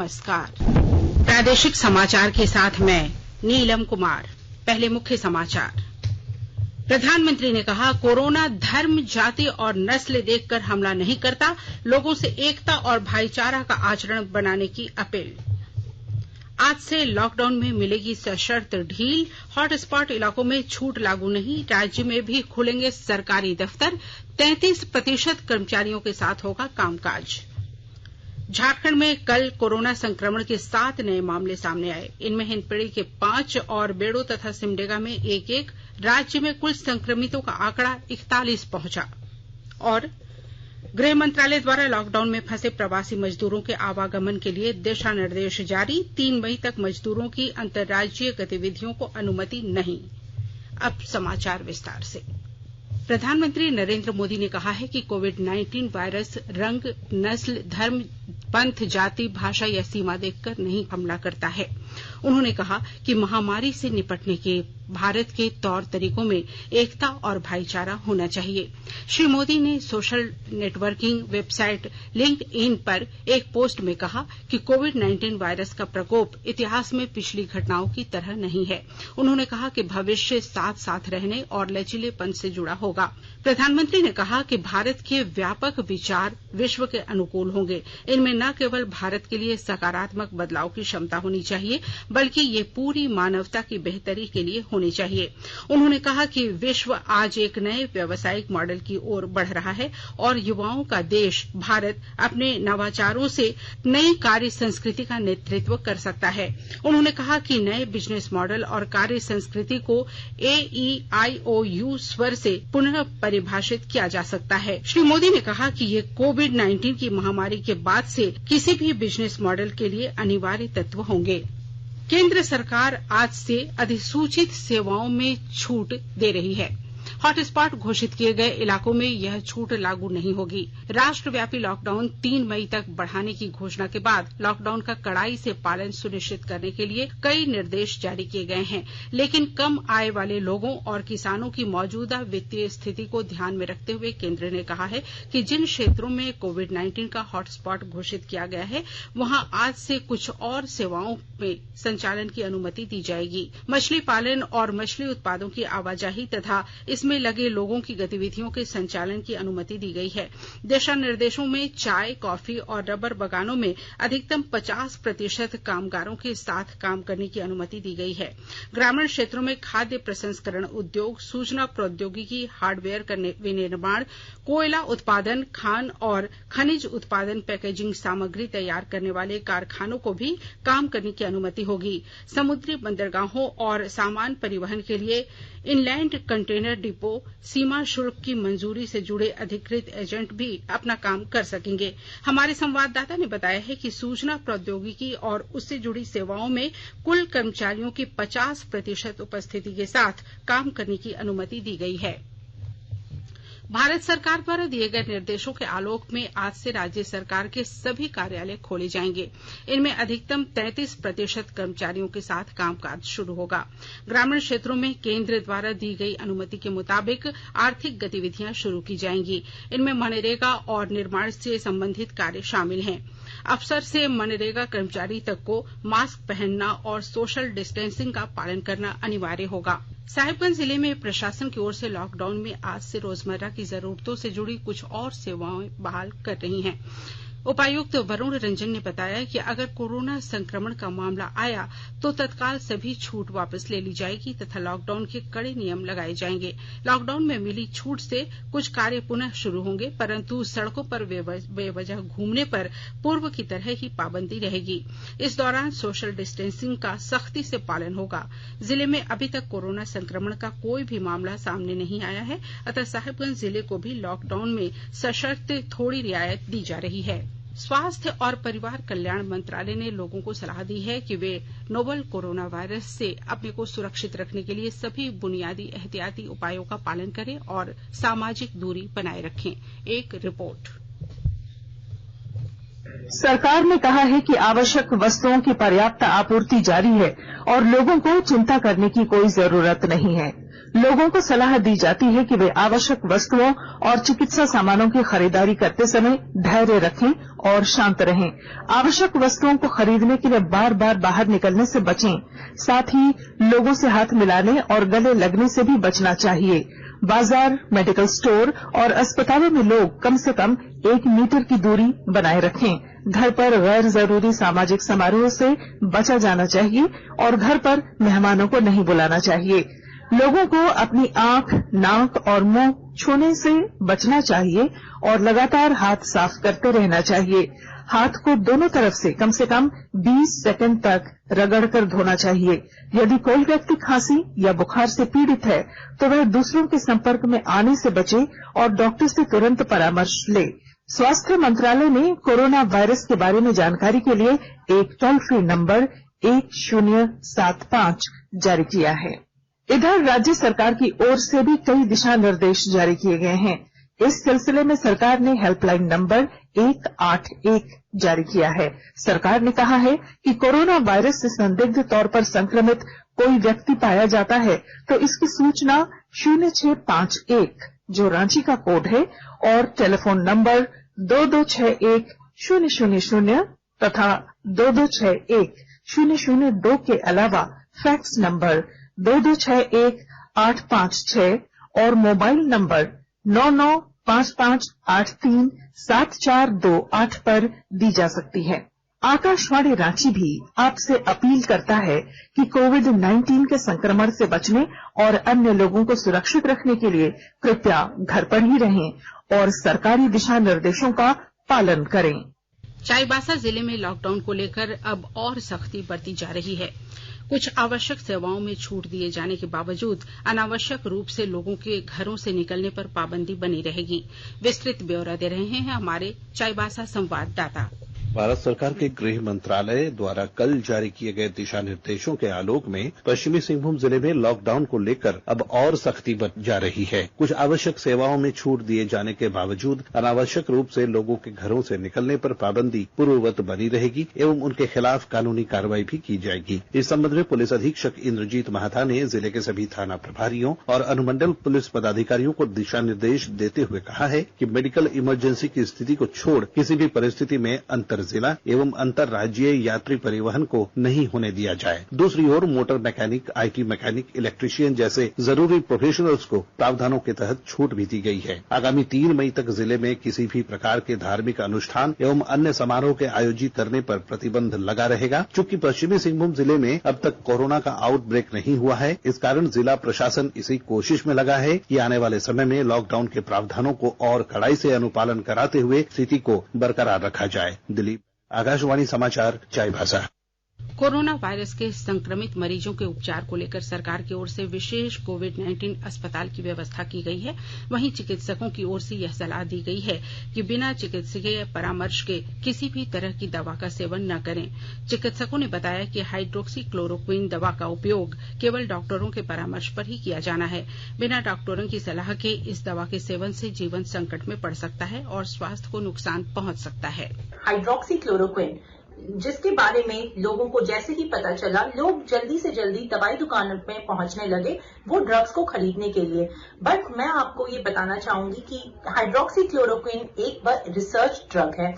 नमस्कार। प्रादेशिक समाचार के साथ मैं नीलम कुमार। पहले मुख्य समाचार। प्रधानमंत्री ने कहा, कोरोना धर्म, जाति और नस्ल देखकर हमला नहीं करता, लोगों से एकता और भाईचारा का आचरण बनाने की अपील। आज से लॉकडाउन में मिलेगी सशर्त ढील, हॉटस्पॉट इलाकों में छूट लागू नहीं, राज्य में भी खुलेंगे सरकारी दफ्तर, 33% कर्मचारियों के साथ होगा कामकाज। झारखंड में कल कोरोना संक्रमण के 7 नए मामले सामने आए। इनमें हिंदपीढ़ी के 5 और बेड़ो तथा सिमडेगा में 1-1। राज्य में कुल संक्रमितों का आंकड़ा 41 पहुंचा। और गृह मंत्रालय द्वारा लॉकडाउन में फंसे प्रवासी मजदूरों के आवागमन के लिए दिशा निर्देश जारी। 3 मई तक मजदूरों की अंतर्राज्यीय गतिविधियों को अनुमति नहीं। अब समाचार विस्तार से। प्रधानमंत्री नरेंद्र मोदी ने कहा है कि कोविड-19 वायरस रंग, नस्ल, धर्म, पंथ, जाति, भाषा या सीमा देखकर नहीं हमला करता है। उन्होंने कहा कि महामारी से निपटने के भारत के तौर तरीकों में एकता और भाईचारा होना चाहिए। श्री मोदी ने सोशल नेटवर्किंग वेबसाइट लिंक्डइन पर एक पोस्ट में कहा कि कोविड-19 वायरस का प्रकोप इतिहास में पिछली घटनाओं की तरह नहीं है। उन्होंने कहा कि भविष्य साथ साथ रहने और लचीलेपन से जुड़ा होगा। प्रधानमंत्री ने कहा कि भारत के व्यापक विचार विश्व के अनुकूल होंगे। इनमें न केवल भारत के लिए सकारात्मक बदलाव की क्षमता होनी चाहिए, बल्कि ये पूरी मानवता की बेहतरी के लिए होनी चाहिए। उन्होंने कहा कि विश्व आज एक नए व्यावसायिक मॉडल की ओर बढ़ रहा है और युवाओं का देश भारत अपने नवाचारों से नई कार्य संस्कृति का नेतृत्व कर सकता है। उन्होंने कहा कि नए बिजनेस मॉडल और कार्य संस्कृति को AEIOU स्वर से पुनः परिभाषित किया जा सकता है। श्री मोदी ने कहा कि ये कोविड-19 की महामारी के बाद से किसी भी बिजनेस मॉडल के लिए अनिवार्य तत्व होंगे। केंद्र सरकार आज से अधिसूचित सेवाओं में छूट दे रही है। हॉटस्पॉट घोषित किए गए इलाकों में यह छूट लागू नहीं होगी। राष्ट्रव्यापी लॉकडाउन 3 मई तक बढ़ाने की घोषणा के बाद लॉकडाउन का कड़ाई से पालन सुनिश्चित करने के लिए कई निर्देश जारी किए गए हैं, लेकिन कम आय वाले लोगों और किसानों की मौजूदा वित्तीय स्थिति को ध्यान में रखते हुए केंद्र ने कहा है कि जिन क्षेत्रों में कोविड-19 का हॉटस्पॉट घोषित किया गया है, वहां आज से कुछ और सेवाओं में संचालन की अनुमति दी जाएगी। मछली पालन और मछली उत्पादों की आवाजाही तथा इसमें लगे लोगों की गतिविधियों के संचालन की अनुमति दी गई है। दिशा निर्देशों में चाय, कॉफी और रबर बागानों में अधिकतम 50% कामगारों के साथ काम करने की अनुमति दी गई है। ग्रामीण क्षेत्रों में खाद्य प्रसंस्करण उद्योग, सूचना प्रौद्योगिकी, हार्डवेयर का विनिर्माण, कोयला उत्पादन, खान और खनिज उत्पादन, पैकेजिंग सामग्री तैयार करने वाले कारखानों को भी काम करने की अनुमति होगी। समुद्री बंदरगाहों और सामान परिवहन के लिए इनलैंड कंटेनर डिपो, सीमा शुल्क की मंजूरी से जुड़े अधिकृत एजेंट भी अपना काम कर सकेंगे। हमारे संवाददाता ने बताया है कि सूचना प्रौद्योगिकी और उससे जुड़ी सेवाओं में कुल कर्मचारियों की 50% उपस्थिति के साथ काम करने की अनुमति दी गई है। भारत सरकार द्वारा दिए गए निर्देशों के आलोक में आज से राज्य सरकार के सभी कार्यालय खोले जाएंगे। इनमें अधिकतम 33% कर्मचारियों के साथ कामकाज शुरू होगा। ग्रामीण क्षेत्रों में केंद्र द्वारा दी गई अनुमति के मुताबिक आर्थिक गतिविधियां शुरू की जाएंगी। इनमें मनरेगा और निर्माण से संबंधित कार्य शामिल हैं। अफसर से मनरेगा कर्मचारी तक को मास्क पहनना और सोशल डिस्टेंसिंग का पालन करना अनिवार्य होगा। साहिबगंज जिले में प्रशासन की ओर से लॉकडाउन में आज से रोजमर्रा की जरूरतों से जुड़ी कुछ और सेवाएं बहाल कर रही हैं। उपायुक्त वरुण रंजन ने बताया कि अगर कोरोना संक्रमण का मामला आया तो तत्काल सभी छूट वापस ले ली जाएगी तथा लॉकडाउन के कड़े नियम लगाए जाएंगे। लॉकडाउन में मिली छूट से कुछ कार्य पुनः शुरू होंगे, परंतु सड़कों पर बेवजह घूमने पर पूर्व की तरह ही पाबंदी रहेगी। इस दौरान सोशल डिस्टेंसिंग का सख्ती से पालन होगा। जिले में अभी तक कोरोना संक्रमण का कोई भी मामला सामने नहीं आया है, अतः साहिबगंज जिले को भी लॉकडाउन में सशर्त थोड़ी रियायत दी जा रही है। स्वास्थ्य और परिवार कल्याण मंत्रालय ने लोगों को सलाह दी है कि वे नोवल कोरोना वायरस से अपने को सुरक्षित रखने के लिए सभी बुनियादी एहतियाती उपायों का पालन करें और सामाजिक दूरी बनाए रखें। एक रिपोर्ट। सरकार ने कहा है कि आवश्यक वस्तुओं की पर्याप्त आपूर्ति जारी है और लोगों को चिंता करने की कोई जरूरत नहीं है। लोगों को सलाह दी जाती है कि वे आवश्यक वस्तुओं और चिकित्सा सामानों की खरीदारी करते समय धैर्य रखें और शांत रहें। आवश्यक वस्तुओं को खरीदने के लिए बार बार बाहर निकलने से बचें। साथ ही लोगों से हाथ मिलाने और गले लगने से भी बचना चाहिए। बाजार, मेडिकल स्टोर और अस्पतालों में लोग कम से कम 1 मीटर की दूरी बनाए रखें। घर पर गैर जरूरी सामाजिक समारोह से बचा जाना चाहिए और घर पर मेहमानों को नहीं बुलाना चाहिए। लोगों को अपनी आंख, नाक और मुंह छूने से बचना चाहिए और लगातार हाथ साफ करते रहना चाहिए। हाथ को दोनों तरफ से कम 20 सेकंड तक रगड़कर धोना चाहिए। यदि कोई व्यक्ति खांसी या बुखार से पीड़ित है तो वह दूसरों के संपर्क में आने से बचे और डॉक्टर से तुरंत परामर्श ले। स्वास्थ्य मंत्रालय ने कोरोना वायरस के बारे में जानकारी के लिए एक टोल फ्री नंबर 1075 जारी किया है। इधर राज्य सरकार की ओर से भी कई दिशा निर्देश जारी किए गए हैं। इस सिलसिले में सरकार ने हेल्पलाइन नंबर 181 जारी किया है। सरकार ने कहा है कि कोरोना वायरस से संदिग्ध तौर पर संक्रमित कोई व्यक्ति पाया जाता है तो इसकी सूचना 0651 जो रांची का कोड है और टेलीफोन नंबर 2261-000 तथा 2261-002 के अलावा फैक्स नंबर 2261-856 और मोबाइल नंबर 9955837428 पर दी जा सकती है। आकाशवाणी रांची भी आपसे अपील करता है कि कोविड-19 के संक्रमण से बचने और अन्य लोगों को सुरक्षित रखने के लिए कृपया घर पर ही रहें और सरकारी दिशा निर्देशों का पालन करें। चाईबासा जिले में लॉकडाउन को लेकर अब और सख्ती बरती जा रही है। कुछ आवश्यक सेवाओं में छूट दिए जाने के बावजूद अनावश्यक रूप से लोगों के घरों से निकलने पर पाबंदी बनी रहेगी। विस्तृत ब्यौरा दे रहे हैं हमारे चाईबासा संवाददाता। भारत सरकार के गृह मंत्रालय द्वारा कल जारी किए गए दिशा निर्देशों के आलोक में पश्चिमी सिंहभूम जिले में लॉकडाउन को लेकर अब और सख्ती बरती जा रही है। कुछ आवश्यक सेवाओं में छूट दिए जाने के बावजूद अनावश्यक रूप से लोगों के घरों से निकलने पर पाबंदी पूर्ववत बनी रहेगी एवं उनके खिलाफ कानूनी कार्रवाई भी की जाएगी। इस संबंध में पुलिस अधीक्षक इंद्रजीत महाथा ने जिले के सभी थाना प्रभारियों और अनुमंडल पुलिस पदाधिकारियों को दिशा निर्देश देते हुए कहा है कि मेडिकल इमरजेंसी की स्थिति को छोड़ किसी भी परिस्थिति में अंतर जिला एवं अंतर राज्यीय यात्री परिवहन को नहीं होने दिया जाए। दूसरी ओर motor mechanic, IT mechanic, electrician जैसे जरूरी प्रोफेशनल्स को प्रावधानों के तहत छूट भी दी गई है। आगामी 3 मई तक जिले में किसी भी प्रकार के धार्मिक अनुष्ठान एवं अन्य समारोह के आयोजित करने पर प्रतिबंध लगा रहेगा। चूंकि पश्चिमी सिंहभूम जिले में अब तक कोरोना का आउटब्रेक नहीं हुआ है, इस कारण जिला प्रशासन इसी कोशिश में लगा है कि आने वाले समय में लॉकडाउन के प्रावधानों को और कड़ाई से अनुपालन कराते हुए स्थिति को बरकरार रखा जाए। दिलीप, आकाशवाणी समाचार, चाईबासा। कोरोना वायरस के संक्रमित मरीजों के उपचार को लेकर सरकार की ओर से विशेष कोविड-19 अस्पताल की व्यवस्था की गई है। वहीं चिकित्सकों की ओर से यह सलाह दी गई है कि बिना चिकित्सकीय परामर्श के किसी भी तरह की दवा का सेवन न करें। चिकित्सकों ने बताया कि हाइड्रोक्सीक्लोरोक्विन दवा का उपयोग केवल डॉक्टरों के परामर्श पर ही किया जाना है। बिना डॉक्टरों की सलाह के इस दवा के सेवन से जीवन संकट में पड़ सकता है और स्वास्थ्य को नुकसान पहुंच सकता है। हाइड्रोक्सीक्लोरोक्विन, जिसके बारे में लोगों को जैसे ही पता चला, लोग जल्दी से जल्दी दवाई दुकान में पहुंचने लगे वो ड्रग्स को खरीदने के लिए। बट मैं आपको ये बताना चाहूंगी कि हाइड्रोक्सीक्लोरोक्विन एक रिसर्च ड्रग है।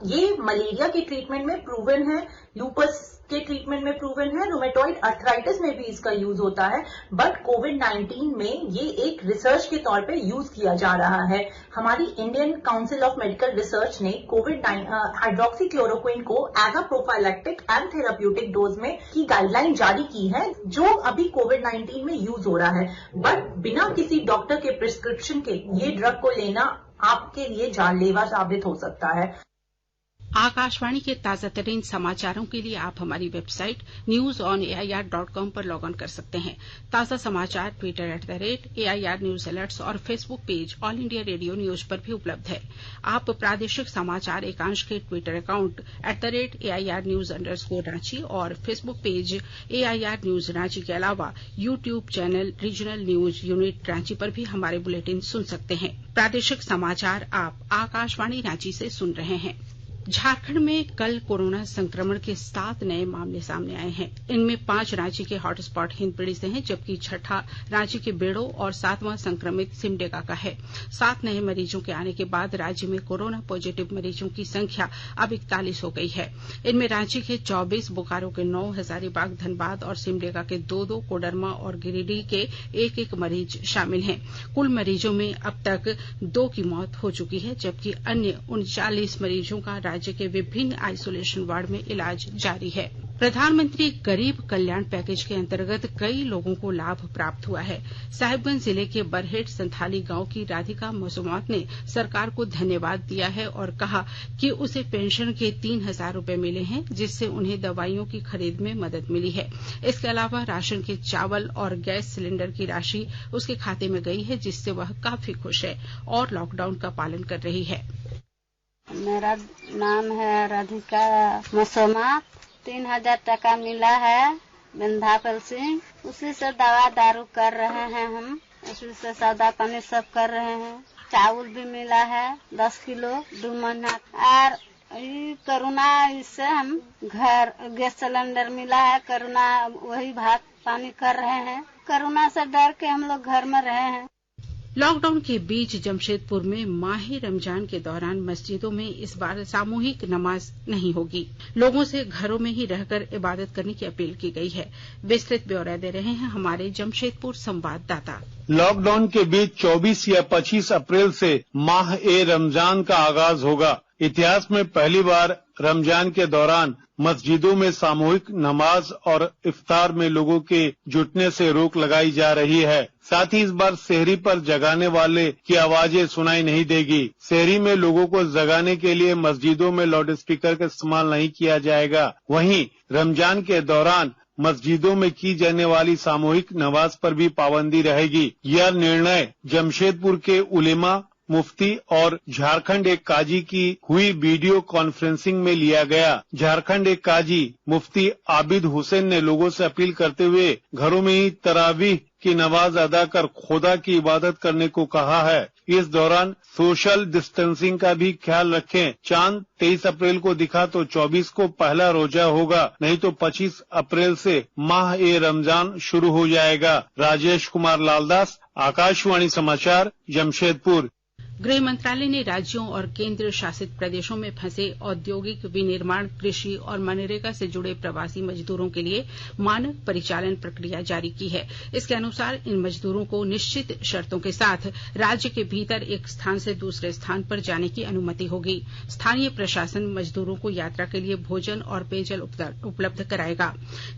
ये मलेरिया के ट्रीटमेंट में प्रूवन है, लूपस के ट्रीटमेंट में प्रूवन है, रूमेटॉइड अर्थराइटिस में भी इसका यूज होता है। बट कोविड-19 में ये एक रिसर्च के तौर पे यूज किया जा रहा है। हमारी Indian Council of Medical Research ने हाइड्रोक्सीक्लोरोक्विन को as a prophylactic and therapeutic dose में की गाइडलाइन जारी की है, जो अभी कोविड-19 में यूज हो रहा है। बट बिना किसी डॉक्टर के प्रिस्क्रिप्शन के ये ड्रग को लेना आपके लिए जानलेवा साबित हो सकता है। आकाशवाणी के ताजा तरीन समाचारों के लिए आप हमारी वेबसाइट newsonair.com पर लॉग ऑन कर सकते हैं। ताजा समाचार ट्विटर @AIR न्यूज अलर्ट्स और Facebook page All India Radio news पर भी उपलब्ध है। आप प्रादेशिक समाचार एकांश के Twitter account @AIR news _Ranchi और Facebook page AIR news Ranchi के अलावा YouTube channel regional news unit Ranchi पर भी हमारे बुलेटिन सुन सकते हैं। प्रादेशिक समाचार आप आकाशवाणी रांची से सुन रहे हैं। झारखंड में कल कोरोना संक्रमण के 7 नए मामले सामने आए हैं। इनमें 5 रांची के हॉटस्पॉट हिंदपीढ़ी से हैं, जबकि 6ठा रांची के बेड़ो और 7वां संक्रमित सिमडेगा का है। 7 नए मरीजों के आने के बाद राज्य में कोरोना पॉजिटिव मरीजों की संख्या अब 41 हो गई है। इनमें रांची के 24, बोकारो के 9, हजारीबाग, धनबाद और सिमडेगा के 2, कोडरमा और गिरिडीह के 1 मरीज शामिल हैं। कुल मरीजों में अब तक 2 की मौत हो चुकी है, जबकि अन्य 39 मरीजों का राज्य के विभिन्न आइसोलेशन वार्ड में इलाज जारी है। प्रधानमंत्री गरीब कल्याण पैकेज के अंतर्गत कई लोगों को लाभ प्राप्त हुआ है। साहिबगंज जिले के बरहेट संथाली गांव की राधिका मसुमात ने सरकार को धन्यवाद दिया है और कहा कि उसे पेंशन के 3,000 रूपये मिले हैं, जिससे उन्हें दवाइयों की खरीद में मदद मिली है। इसके अलावा राशन के चावल और गैस सिलेंडर की राशि उसके खाते में गई है, जिससे वह काफी खुश है और लॉकडाउन का पालन कर रही है। मेरा नाम है राधिका मसुमात। 3,000 टका मिला है विंध्याचल से, उसी से दवा दारू कर रहे हैं हम, उसी से सौदा पानी सब कर रहे हैं। चावल भी मिला है 10 किलो 2 महीना, और कोरोना इससे हम घर गैस सिलेंडर मिला है। कोरोना वही भात पानी कर रहे हैं। कोरोना से डर के हम लोग घर में रहे हैं। लॉकडाउन के बीच जमशेदपुर में माहे रमजान के दौरान मस्जिदों में इस बार सामूहिक नमाज नहीं होगी। लोगों से घरों में ही रहकर इबादत करने की अपील की गई है। विस्तृत ब्यौरा दे रहे हैं हमारे जमशेदपुर संवाददाता। लॉकडाउन के बीच 24 या 25 अप्रैल से माह ए रमजान का आगाज होगा। इतिहास में पहली बार रमजान के दौरान मस्जिदों में सामूहिक नमाज और इफ्तार में लोगों के जुटने से रोक लगाई जा रही है। साथ ही इस बार सेहरी पर जगाने वाले की आवाजें सुनाई नहीं देगी। सेहरी में लोगों को जगाने के लिए मस्जिदों में लाउड स्पीकर का इस्तेमाल नहीं किया जाएगा। वहीं रमजान के दौरान मस्जिदों में की जाने वाली सामूहिक नमाज पर भी पाबंदी रहेगी। यह निर्णय जमशेदपुर के उलेमा, मुफ्ती और झारखंड एक काजी की हुई वीडियो कॉन्फ्रेंसिंग में लिया गया। झारखंड एक काजी मुफ्ती आबिद हुसैन ने लोगों से अपील करते हुए घरों में ही तरावीह की नमाज अदा कर खुदा की इबादत करने को कहा है। इस दौरान सोशल डिस्टेंसिंग का भी ख्याल रखें। चांद 23 अप्रैल को दिखा तो 24 को पहला रोजा होगा, नहीं तो 25 अप्रैल से माह ए रमजान शुरू हो जाएगा। राजेश कुमार लालदास, आकाशवाणी समाचार, जमशेदपुर। गृह मंत्रालय ने राज्यों और केंद्र शासित प्रदेशों में फंसे औद्योगिक, विनिर्माण, कृषि और मनरेगा से जुड़े प्रवासी मजदूरों के लिए मानक परिचालन प्रक्रिया जारी की है। इसके अनुसार इन मजदूरों को निश्चित शर्तों के साथ राज्य के भीतर एक स्थान से दूसरे स्थान पर जाने की अनुमति होगी। स्थानीय प्रशासन मजदूरों को यात्रा के लिए भोजन और पेयजल उपलब्ध कराएगा।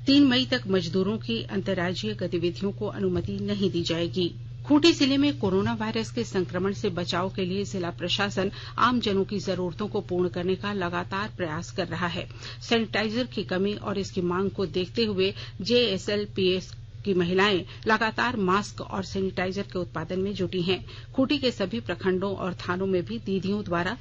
3 मई तक मजदूरों की अंतर्राज्यीय गतिविधियों को अनुमति नहीं दी जाएगी। खूंटी जिले में कोरोना वायरस के संक्रमण से बचाव के लिए जिला प्रशासन आमजनों की जरूरतों को पूर्ण करने का लगातार प्रयास कर रहा है। सैनिटाइजर की कमी और इसकी मांग को देखते हुए JSLPS की महिलाएं लगातार मास्क और सैनिटाइजर के उत्पादन में जुटी हैं। खूंटी के सभी प्रखंडों और थानों में भी दीदियों द्वारा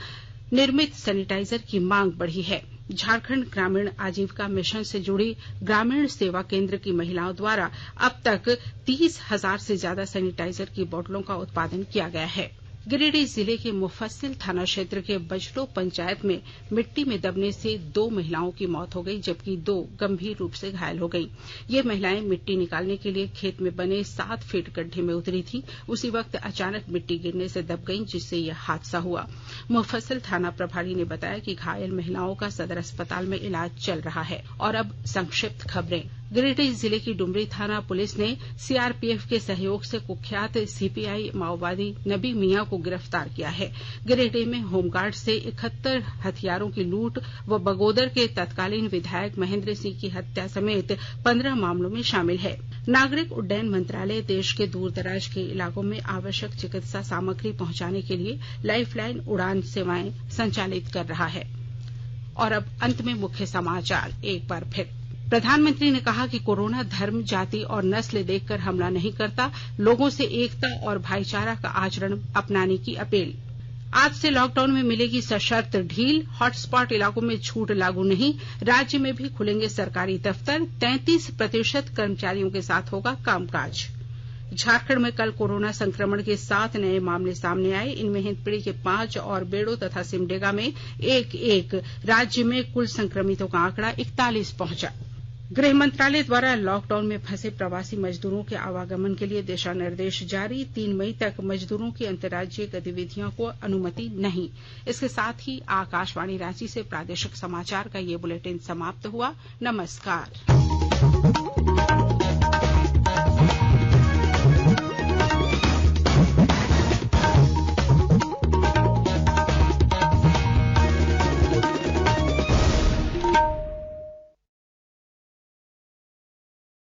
निर्मित सैनिटाइजर की मांग बढ़ी है। झारखंड ग्रामीण आजीविका मिशन से जुड़ी ग्रामीण सेवा केंद्र की महिलाओं द्वारा अब तक 30,000 से ज्यादा सैनिटाइजर की बोतलों का उत्पादन किया गया है। गिरिडीह जिले के मुफस्सिल थाना क्षेत्र के बजटो पंचायत में मिट्टी में दबने से 2 महिलाओं की मौत हो गई, जबकि 2 गंभीर रूप से घायल हो गईं। ये महिलाएं मिट्टी निकालने के लिए खेत में बने 7 फीट गड्ढे में उतरी थी। उसी वक्त अचानक मिट्टी गिरने से दब गईं, जिससे यह हादसा हुआ। मुफस्सिल थाना प्रभारी ने बताया कि घायल महिलाओं का सदर अस्पताल में इलाज चल रहा है। और अब संक्षिप्त खबरें। गिरिडीह जिले की डुमरी थाना पुलिस ने CRPF के सहयोग से कुख्यात CPI माओवादी नबी मियां को गिरफ्तार किया है। गिरिडीह में होमगार्ड से 71 हथियारों की लूट व बगोदर के तत्कालीन विधायक महेंद्र सिंह की हत्या समेत 15 मामलों में शामिल है। नागरिक उड्डयन मंत्रालय देश के दूरदराज के इलाकों में आवश्यक चिकित्सा सामग्री पहुंचाने के लिए लाइफलाइन उड़ान सेवाएं संचालित कर रहा है। और अब अंत में मुख्य समाचार एक बार फिर। प्रधानमंत्री ने कहा कि कोरोना धर्म, जाति और नस्ल देखकर हमला नहीं करता। लोगों से एकता और भाईचारा का आचरण अपनाने की अपील। आज से लॉकडाउन में मिलेगी सशर्त ढील। हॉटस्पॉट इलाकों में छूट लागू नहीं। राज्य में भी खुलेंगे सरकारी दफ्तर। 33% कर्मचारियों के साथ होगा कामकाज। झारखंड में कल कोरोना संक्रमण के 7 नए मामले सामने आए। इनमें हिंदपीढ़ी के 5 और बेड़ो तथा सिमडेगा में एक राज्य में कुल संक्रमितों का आंकड़ा 41 पहुंचा। गृह मंत्रालय द्वारा लॉकडाउन में फंसे प्रवासी मजदूरों के आवागमन के लिए दिशा निर्देश जारी। 3 मई तक मजदूरों की अंतर्राज्यीय गतिविधियों को अनुमति नहीं। इसके साथ ही आकाशवाणी रांची से प्रादेशिक समाचार का ये बुलेटिन समाप्त हुआ। नमस्कार।